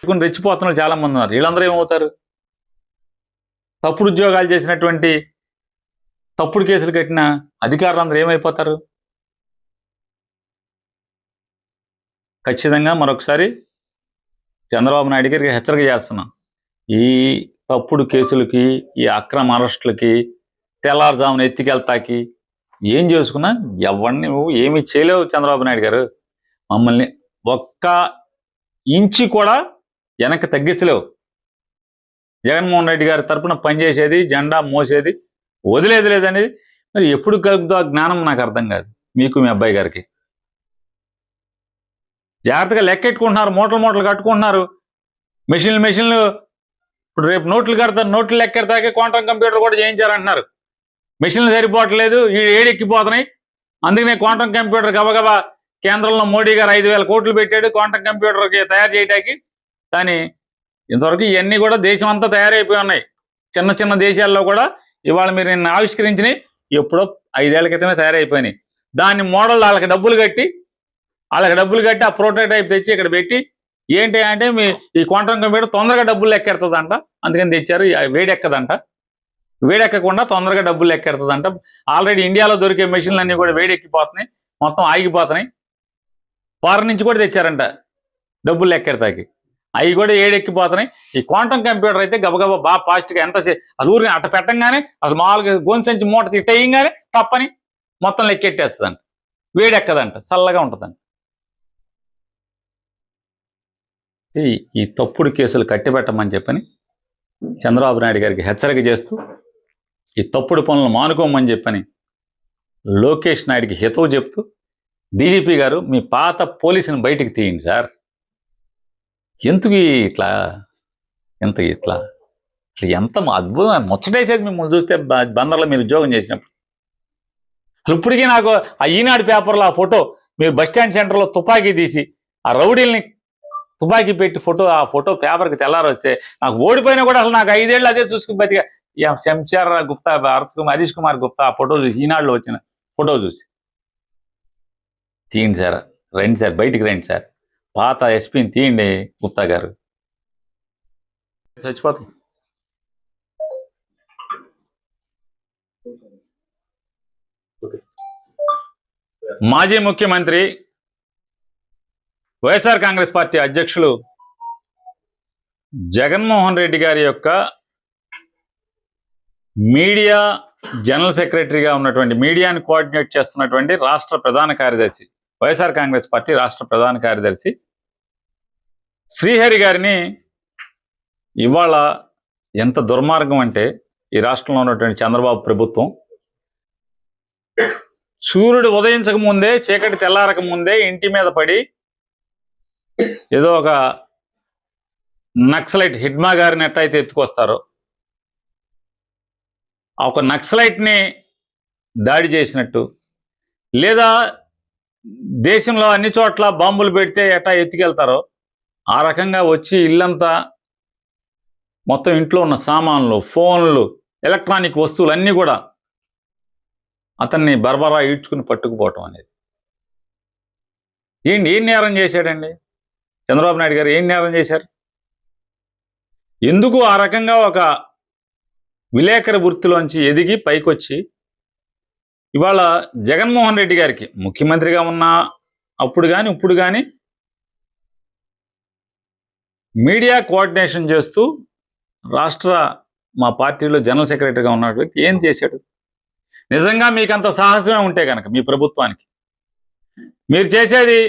పెట్టుకుని రెచ్చిపోతున్న చాలా మంది ఉన్నారు. వీళ్ళందరూ ఏమవుతారు? తప్పుడు ఉద్యోగాలు చేసినటువంటి, తప్పుడు కేసులు కట్టిన అధికారులందరూ ఏమైపోతారు? ఖచ్చితంగా మరొకసారి చంద్రబాబు నాయుడు గారికి హెచ్చరిక చేస్తున్నాం. ఈ తప్పుడు కేసులకి, ఈ అక్రమ అరెస్టులకి, తెల్లారుజామున ఎత్తికెళ్తాకి ఏం చేసుకున్నా ఎవరిని నువ్వు ఏమీ చేయలేవు చంద్రబాబు నాయుడు గారు. మమ్మల్ని ఒక్క ఇంచి కూడా వెనక్కి తగ్గించలేవు. జగన్మోహన్ రెడ్డి గారి తరఫున పనిచేసేది, జెండా మోసేది వదిలేది లేదనేది మరి ఎప్పుడు కలుగుతుందో ఆ జ్ఞానం నాకు అర్థం కాదు. మీకు మీ అబ్బాయి గారికి జాగ్రత్తగా లెక్కెట్టుకుంటున్నారు, మూటలు కట్టుకుంటున్నారు. మెషిన్లు ఇప్పుడు రేపు నోట్లు కడతారు, నోట్లు లెక్కెడతాకే క్వాంటమ్ కంప్యూటర్ కూడా చేయించారంటున్నారు. మెషిన్లు సరిపోవట్లేదు, ఈ ఏడెక్కిపోతున్నాయి, అందుకనే క్వాంటమ్ కంప్యూటర్ గబగబా కేంద్రంలో మోడీ గారు 5,000 కోట్లు పెట్టాడు క్వాంటమ్ కంప్యూటర్కి తయారు చేయడానికి. కానీ ఇంతవరకు ఇవన్నీ కూడా దేశం అంతా తయారైపోయి ఉన్నాయి. చిన్న చిన్న దేశాల్లో కూడా ఇవాళ మీరు నిన్న ఆవిష్కరించినవి ఎప్పుడో 5 ఏళ్ల క్రితమే తయారైపోయినాయి. దాన్ని మోడల్ వాళ్ళకి డబ్బులు కట్టి ఆ ప్రోటోటైప్ తెచ్చి ఇక్కడ పెట్టి ఏంటి అంటే మీ ఈ క్వాంటమ్ కంప్యూటర్ తొందరగా డబ్బులు లెక్కెడుతుందంట, అందుకని తెచ్చారు. వేడెక్కదంట, వేడెక్కకుండా తొందరగా డబ్బులు లెక్కెడుతుందంట. ఆల్రెడీ ఇండియాలో దొరికే మెషిన్లు అన్నీ కూడా వేడెక్కిపోతున్నాయి, మొత్తం ఆగిపోతున్నాయి. ఫారెన్ నుంచి కూడా తెచ్చారంట డబ్బులు లెక్కెడతాకి, అవి కూడా ఏడెక్కిపోతున్నాయి. ఈ క్వాంటమ్ కంప్యూటర్ అయితే గబగబా బాగా ఫాస్ట్గా ఎంతసేపు అది ఊరిని అట్ట పెట్టంగానే అసలు మామూలుగా గోన్సంచి మూట తిట్టేయంగానే తప్పని మొత్తం లెక్కెట్టేస్తుందంట, వేడెక్కదంట, చల్లగా ఉంటుందంట. ఈ తప్పుడు కేసులు కట్టిపెట్టమని చెప్పని చంద్రబాబు నాయుడు గారికి హెచ్చరిక చేస్తూ, ఈ తప్పుడు పనులు మానుకోమని చెప్పని లోకేష్ నాయుడికి హితవు చెప్తూ, డీజీపీ గారు మీ పాత పోలీసుని బయటికి తీయండి సార్. ఎందుకు ఇట్లా ఇట్లా ఎంత అద్భుతం ముచ్చటేసేది మిమ్మల్ని చూస్తే బందర్లో మీరు ఉద్యోగం చేసినప్పుడు. ఇప్పటికీ నాకు ఆ ఈనాడు పేపర్లో ఆ ఫోటో, మీరు బస్టాండ్ సెంటర్లో తుపాకీ తీసి ఆ రౌడీల్ని తుపాకీ పెట్టి ఆ ఫోటో పేపర్కి తెల్లారు వస్తే నాకు ఓడిపోయినా కూడా అసలు నాకు 5 ఏళ్ళు అదే చూసుకుని బతిగా. శంషార్ గుప్తా, హరీష్ కుమార్ గుప్తా ఆ ఫోటో చూసి, ఈనాడులో వచ్చిన ఫోటో చూసి తీయండి సార్, రండి సార్, బయటికి రండి సార్, పాత ఎస్పీని తీయండి గుప్తా గారు. చచ్చిపోతాం. మాజీ ముఖ్యమంత్రి వైఎస్ఆర్ కాంగ్రెస్ పార్టీ అధ్యక్షులు జగన్మోహన్ రెడ్డి గారి యొక్క మీడియా జనరల్ సెక్రటరీగా ఉన్నటువంటి, మీడియాని కోఆర్డినేట్ చేస్తున్నటువంటి రాష్ట్ర ప్రధాన కార్యదర్శి, వైఎస్ఆర్ కాంగ్రెస్ పార్టీ రాష్ట్ర ప్రధాన కార్యదర్శి శ్రీహరి గారిని ఇవాళ ఎంత దుర్మార్గం అంటే, ఈ రాష్ట్రంలో ఉన్నటువంటి చంద్రబాబు ప్రభుత్వం సూర్యుడు ఉదయించక ముందే, చీకటి తెల్లారక ముందే ఇంటి మీద పడి ఏదో ఒక నక్సలైట్ హిడ్మా గారిని ఎట్టయితే ఎత్తుకొస్తారో ఒక నక్సలైట్ని దాడి చేసినట్టు, లేదా దేశంలో అన్ని చోట్ల బాంబులు పెడితే ఎట్టా ఎత్తుకెళ్తారో ఆ రకంగా వచ్చి ఇల్లంతా మొత్తం ఇంట్లో ఉన్న సామాన్లు, ఫోన్లు, ఎలక్ట్రానిక్ వస్తువులు అన్నీ కూడా అతన్ని బర్బరా ఈడ్చుకుని పట్టుకుపోవటం అనేది ఏం నేరం చేశాడండి చంద్రబాబు నాయుడు గారు? ఏం నేరం చేశారు? ఎందుకు ఆ రకంగా ఒక విలేకరి వృత్తిలోంచి ఎదిగి పైకొచ్చి ఇవాళ జగన్మోహన్ రెడ్డి గారికి ముఖ్యమంత్రిగా ఉన్న అప్పుడు కానీ ఇప్పుడు కానీ మీడియా కోఆర్డినేషన్ చేస్తూ రాష్ట్ర మా పార్టీలో జనరల్ సెక్రటరీగా ఉన్న వ్యక్తి ఏం చేశాడు? నిజంగా మీకంత సాహసమే ఉంటే కనుక మీ ప్రభుత్వానికి, మీరు చేసేది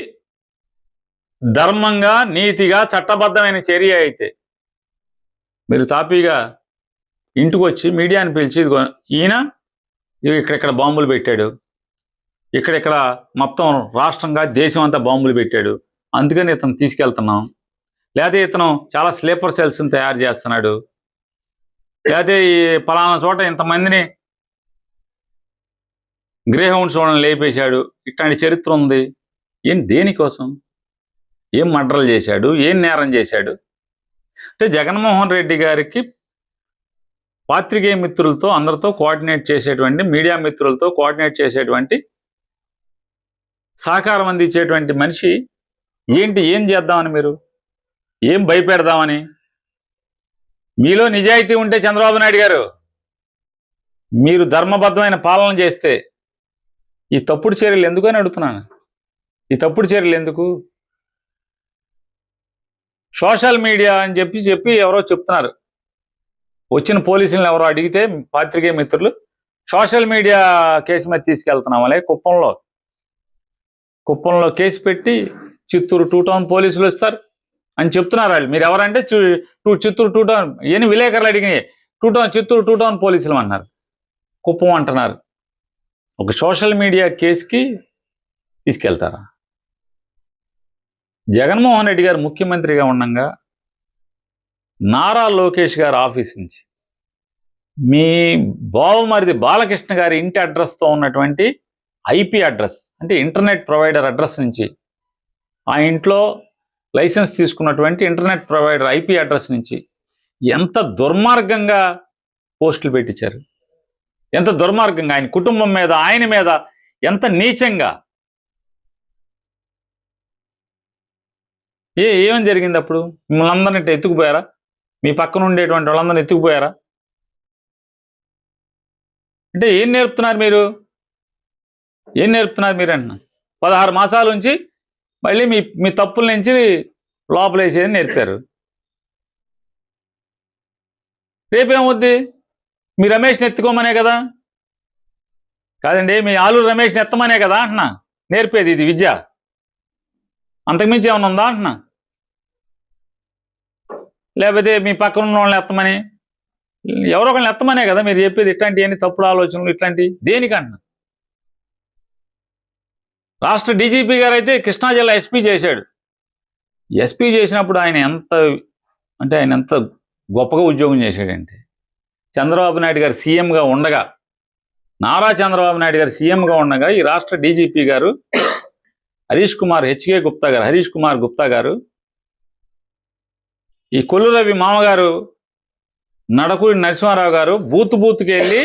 ధర్మంగా, నీతిగా, చట్టబద్ధమైన చర్య అయితే మీరు తాపీగా ఇంటికి వచ్చి మీడియాని పిలిచి ఈయన ఇక్కడెక్కడ బాంబులు పెట్టాడు, ఇక్కడెక్కడ మొత్తం రాష్ట్రంగా దేశం అంతా బాంబులు పెట్టాడు, అందుకని ఇతను తీసుకెళ్తున్నాం, లేదా ఇతను చాలా స్లీపర్ సెల్స్ని తయారు చేస్తున్నాడు, లేదా ఈ ఫలానా చోట ఇంతమందిని గ్రే హౌండ్స్ వాళ్ళని లేపేశాడు, ఇట్లాంటి చరిత్ర ఉంది. దేనికోసం? ఏం మర్డర్లు చేశాడు? ఏం నేరం చేశాడు? అంటే జగన్మోహన్ రెడ్డి గారికి పాత్రికేయ మిత్రులతో అందరితో కోఆర్డినేట్ చేసేటువంటి, మీడియా మిత్రులతో కోఆర్డినేట్ చేసేటువంటి, సహకారం అందించేటువంటి మనిషి ఏం చేద్దామని మీరు ఏం భయపెడదామని? మీలో నిజాయితీ ఉంటే చంద్రబాబు నాయుడు గారు, మీరు ధర్మబద్ధమైన పాలన చేస్తే ఈ తప్పుడు చర్యలు ఎందుకు అని అడుగుతున్నాను. ఈ తప్పుడు చర్యలు ఎందుకు? సోషల్ మీడియా అని చెప్పి ఎవరో చెప్తున్నారు. వచ్చిన పోలీసులను ఎవరో అడిగితే పాత్రికేయ మిత్రులు సోషల్ మీడియా కేసు మీద తీసుకెళ్తున్నామలే, కుప్పంలో కేసు పెట్టి చిత్తూరు 2 టౌన్ పోలీసులు వస్తారు అని చెప్తున్నారు వాళ్ళు. మీరు ఎవరంటే చిత్తూరు 2 టౌన్ ఏమి విలేకరులు అడిగినాయి, చిత్తూరు 2 టౌన్ పోలీసులు అన్నారు, కుప్పం అంటున్నారు. ఒక సోషల్ మీడియా కేసుకి తీసుకెళ్తారా? జగన్మోహన్ రెడ్డి గారు ముఖ్యమంత్రిగా ఉండగా నారా లోకేష్ గారి ఆఫీస్ నుంచి మీ బావమరిది బాలకృష్ణ గారి ఇంటి అడ్రస్తో ఉన్నటువంటి ఐపీ అడ్రస్, అంటే ఇంటర్నెట్ ప్రొవైడర్ అడ్రస్ నుంచి, ఆ ఇంట్లో లైసెన్స్ తీసుకున్నటువంటి ఇంటర్నెట్ ప్రొవైడర్ ఐపీ అడ్రస్ నుంచి ఎంత దుర్మార్గంగా పోస్టులు పెట్టించారు, ఎంత దుర్మార్గంగా ఆయన కుటుంబం మీద, ఆయన మీద ఎంత నీచంగా. ఏమని జరిగింది అప్పుడు? మిమ్మల్ని అందరినీ ఎత్తుకుపోయారా? మీ పక్కన ఉండేటువంటి వాళ్ళందరినీ ఎత్తుకుపోయారా? అంటే ఏం నేర్పుతున్నారు మీరు? ఏం నేర్పుతున్నారు మీరు అన్న? 16 మాసాల నుంచి మళ్ళీ మీ తప్పుల నుంచి లోపలేసేది నేర్పారు. రేపేమవుద్ది? మీ రమేష్ని ఎత్తుకోమనే కదా? కాదండి, మీ ఆలూరు రమేష్ని ఎత్తమనే కదా అంటున్నా నేర్పేది ఇది విద్య. అంతకుమించి ఏమన్నా ఉందా అంటున్నా? లేకపోతే మీ పక్కన ఉన్న వాళ్ళని ఎత్తమని, ఎవరో ఒకరిని ఎత్తమనే కదా మీరు చెప్పేది. ఇట్లాంటి అన్ని తప్పుడు ఆలోచనలు ఇట్లాంటి దేనికంటున్నా? రాష్ట్ర డీజీపీ గారు అయితే కృష్ణా జిల్లా ఎస్పీ చేశాడు. ఎస్పీ చేసినప్పుడు ఆయన ఎంత గొప్పగా ఉద్యోగం చేశాడంటే, చంద్రబాబు నాయుడు గారు సీఎంగా ఉండగా, నారా చంద్రబాబు నాయుడు గారు సీఎంగా ఉండగా ఈ రాష్ట్ర డీజీపీ గారు హరీష్ కుమార్ గుప్తా గారు ఈ కొల్లు రవి మామగారు నడకూరి నరసింహారావు గారు బూత్కి వెళ్ళి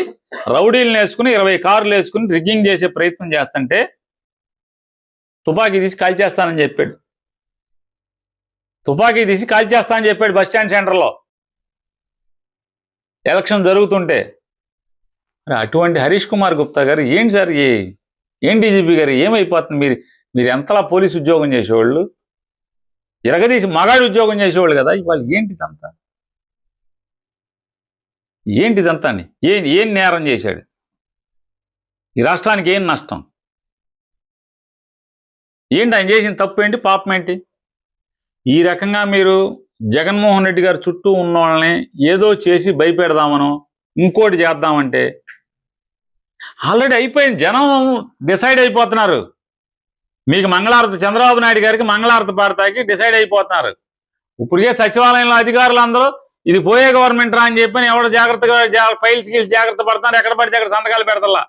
రౌడీలను వేసుకుని 20 కార్లు వేసుకుని రిగ్గింగ్ చేసే ప్రయత్నం చేస్తుంటే తుపాకీ తీసి కాల్చేస్తానని చెప్పాడు. బస్ స్టాండ్ సెంటర్లో ఎలక్షన్ జరుగుతుంటే. అటువంటి హరీష్ కుమార్ గుప్తా గారు ఏంటి సార్, ఏం డీజీపీ గారు ఏమైపోతుంది? మీరు ఎంతలా పోలీసు ఉద్యోగం చేసేవాళ్ళు, ఎరగదీసి మగాడి ఉద్యోగం చేసేవాళ్ళు కదా, ఇవాళ ఏంటిదంతా అని ఏం నేరం చేశాడు? ఈ రాష్ట్రానికి ఏం నష్టం ఏంటి? ఆయన చేసిన తప్పు ఏంటి, పాపం ఏంటి? ఈ రకంగా మీరు జగన్మోహన్ రెడ్డి గారు చుట్టూ ఉన్న వాళ్ళని ఏదో చేసి భయపెడదామనో ఇంకోటి చేద్దామంటే ఆల్రెడీ అయిపోయింది. జనం డిసైడ్ అయిపోతున్నారు. మీకు మంగళారతి, చంద్రబాబు నాయుడు గారికి మంగళారతి పాడతాకి డిసైడ్ అయిపోతున్నారు. ఇప్పటికే సచివాలయంలో అధికారులు అందరూ ఇది పోయే గవర్నమెంట్ రా అని చెప్పని ఎవరు ఫైల్స్ జాగ్రత్త పడుతున్నారు. ఎక్కడ పడితే అక్కడ సంతకాలు పెడతల్లా.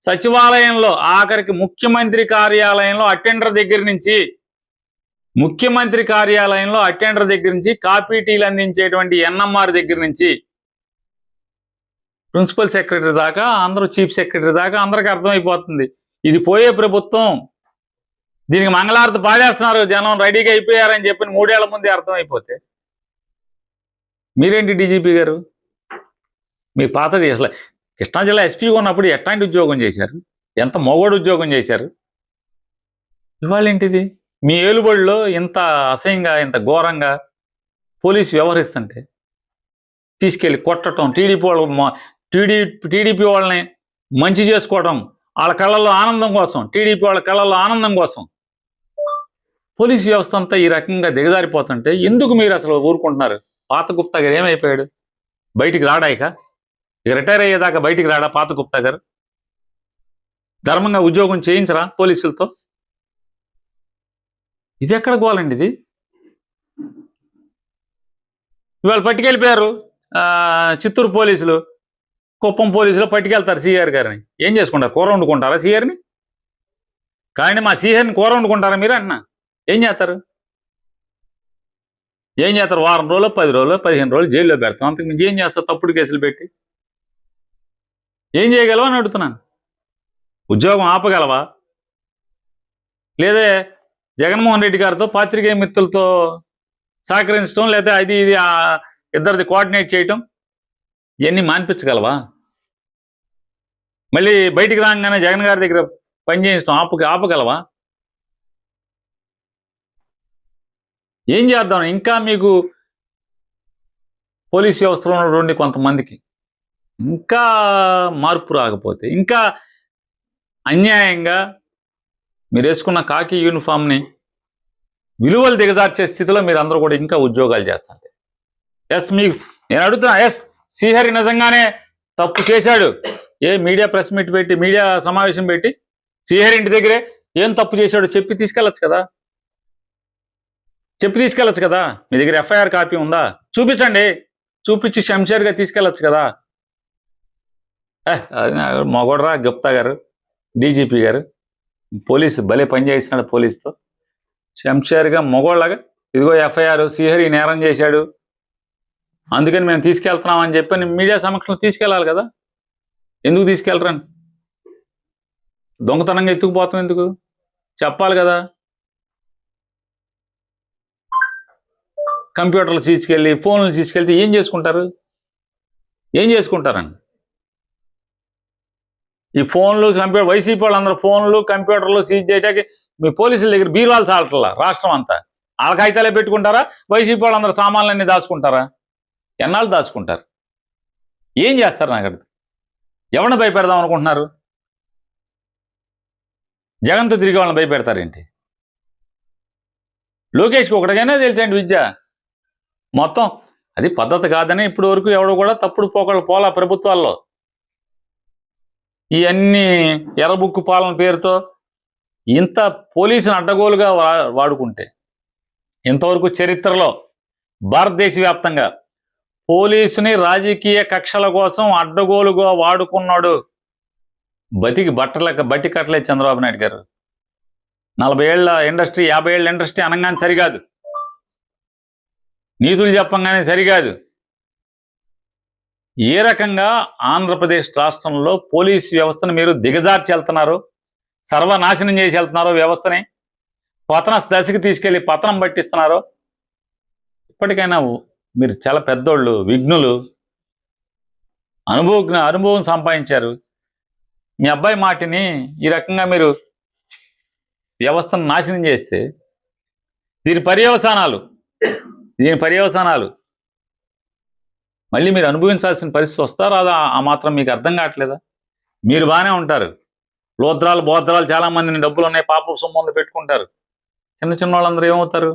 సచివాలయంలో ఆఖరికి ముఖ్యమంత్రి కార్యాలయంలో అటెండర్ దగ్గర నుంచి కాపీ టీలు అందించేటువంటి ఎన్ఎంఆర్ దగ్గర నుంచి ప్రిన్సిపల్ సెక్రటరీ దాకా, అందరూ చీఫ్ సెక్రటరీ దాకా అందరికీ అర్థమైపోతుంది ఇది పోయే ప్రభుత్వం. దీనికి మంగళారతి పాడేస్తున్నారు, జనం రెడీగా అయిపోయారని చెప్పి 3 ఏళ్ల ముందే అర్థమైపోతే మీరేంటి డీజీపీ గారు? మీ పాతది అసలు కృష్ణా జిల్లా ఎస్పీగా ఉన్నప్పుడు ఎట్లాంటి ఉద్యోగం చేశారు? ఎంత మొగోడు ఉద్యోగం చేశారు? ఇవాళ ఏంటిది? మీ ఏలుబడిలో ఇంత అసహ్యంగా, ఇంత ఘోరంగా పోలీసు వ్యవహరిస్తుంటే తీసుకెళ్ళి కొట్టడం, టీడీపీ వాళ్ళని మంచి చేసుకోవడం, వాళ్ళ కళ్ళల్లో ఆనందం కోసం, టీడీపీ వాళ్ళ కళ్ళల్లో ఆనందం కోసం పోలీసు వ్యవస్థ అంతా ఈ రకంగా దిగజారిపోతుంటే ఎందుకు మీరు అసలు ఊరుకుంటున్నారు? పాత గుప్తా గారు ఏమైపోయాడు? బయటికి రాడాయిక? ఇక రిటైర్ అయ్యేదాకా బయటికి రాడా పాత గుప్తా గారు? ధర్మంగా ఉద్యోగం చేయించరా పోలీసులతో? ఇది ఎక్కడ గోలండి ఇది? ఇవాళ పట్టుకెళ్ళిపోయారు చిత్తూరు పోలీసులు, కుప్పం పోలీసులు పట్టుకెళ్తారు సీఆర్ గారిని. ఏం చేసుకుంటారు? కూర వండుకుంటారా సీఆర్ని? కానీ మా సీఆర్ని కూర వండుకుంటారా మీరు అన్న? ఏం చేస్తారు? వారం రోజులు, 10 రోజులు, 15 రోజులు జైల్లో పెడతాం. అంతకు మించి ఏం చేస్తారు? తప్పుడు కేసులు పెట్టి ఏం చేయగలవా అని అడుగుతున్నాను. ఉద్యోగం ఆపగలవా? లేదే జగన్మోహన్ రెడ్డి గారితో, పాత్రికేయ మిత్రులతో సహకరించడం, లేదా అది ఇది ఇద్దరిది కోఆర్డినేట్ చేయటం, ఇవన్నీ మాన్పించగలవా? మళ్ళీ బయటికి రాగానే జగన్ గారి దగ్గర పనిచేయడం ఆపగలవా? ఏం చేద్దాం? ఇంకా మీకు పోలీస్ వ్యవస్థలో ఉన్నటువంటి కొంతమందికి ఇంకా మార్పు రాకపోతే, ఇంకా అన్యాయంగా మీరు వేసుకున్న కాకి యూనిఫామ్ని విలువలు దిగజార్చే స్థితిలో మీరు అందరూ కూడా ఇంకా ఉద్యోగాలు చేస్తారు. ఎస్, మీకు నేను అడుగుతున్నా, ఎస్ శ్రీహరి నిజంగానే తప్పు చేశాడు. మీడియా ప్రెస్ మీట్ పెట్టి, మీడియా సమావేశం పెట్టి శ్రీహరి ఇంటి దగ్గరే ఏం తప్పు చేశాడో చెప్పి తీసుకెళ్ళచ్చు కదా, మీ దగ్గర ఎఫ్ఐఆర్ కాపీ ఉందా? చూపించండి, చూపించి శంషేర్గా తీసుకెళ్ళచ్చు కదా. మగోడరా గుప్తా గారు, డీజీపీ గారు, పోలీసు భలే పనిచేస్తున్నాడు పోలీసుతో. శంషేర్గా మగోళ్ళగా ఇదిగో ఎఫ్ఐఆర్, శ్రీహరి నేరం చేశాడు, అందుకని మేము తీసుకెళ్తున్నామని చెప్పి మీడియా సమక్షంలో తీసుకెళ్ళాలి కదా. ఎందుకు తీసుకెళ్ళరని? దొంగతనంగా ఎత్తుకుపోతాం ఎందుకు చెప్పాలి కదా. కంప్యూటర్లు తీసుకెళ్ళి, ఫోన్లు తీసుకెళ్తే ఏం చేసుకుంటారండి? ఈ ఫోన్లు, కంప్యూటర్, వైసీపీ వాళ్ళందరూ ఫోన్లు, కంప్యూటర్లు సీజ్ చేయడానికి మీ పోలీసుల దగ్గర బీరువాలు చాలట్లా రాష్ట్రం అంతా. వాళ్ళ కాగితాలే పెట్టుకుంటారా? వైసీపీ వాళ్ళందరూ సామాన్లన్నీ దాచుకుంటారా? ఎన్నాళ్ళు దాచుకుంటారు? ఏం చేస్తారు? నాకు అర్థం. ఎవరిని భయపెడదాం అనుకుంటున్నారు? జగన్తో తిరిగి వాళ్ళని భయపెడతారేంటి? లోకేష్కి ఒకటికైనా తెలిసండి విద్య మొత్తం అది పద్ధతి కాదని ఇప్పటి వరకు ఎవడు కూడా తప్పుడు పోలా ప్రభుత్వాల్లో. ఇవన్నీ ఎర్రబుక్కు పాలన పేరుతో ఇంత పోలీసుని అడ్డగోలుగా వాడుకుంటే, ఇంతవరకు చరిత్రలో భారతదేశ వ్యాప్తంగా పోలీసుని రాజకీయ కక్షల కోసం అడ్డగోలుగా వాడుకున్నాడు బట్టి కట్టలేదు చంద్రబాబు నాయుడు గారు. 40 ఏళ్ల ఇండస్ట్రీ, 50 ఏళ్ల ఇండస్ట్రీ అనగానే సరికాదు, నీతులు చెప్పంగానే సరికాదు. ఏ రకంగా ఆంధ్రప్రదేశ్ రాష్ట్రంలో పోలీస్ వ్యవస్థను మీరు దిగజార్చి వెళ్తున్నారో, సర్వనాశనం చేసి వెళ్తున్నారో, వ్యవస్థని పతన దశకి తీసుకెళ్లి పతనం పట్టిస్తున్నారో, ఇప్పటికైనా మీరు చాలా పెద్దోళ్ళు, విఘ్నులు, అనుభవం సంపాదించారు. మీ అబ్బాయి మాటిని ఈ రకంగా మీరు వ్యవస్థను నాశనం చేస్తే దీని పర్యవసానాలు మళ్ళీ మీరు అనుభవించాల్సిన పరిస్థితి వస్తారా? ఆ మాత్రం మీకు అర్థం కావట్లేదా? మీరు బాగానే ఉంటారు, లోద్రాలు బోద్రాలు చాలామందిని డబ్బులు ఉన్నాయి, పాప సొమ్ము పెట్టుకుంటారు. చిన్న వాళ్ళందరూ ఏమవుతారు?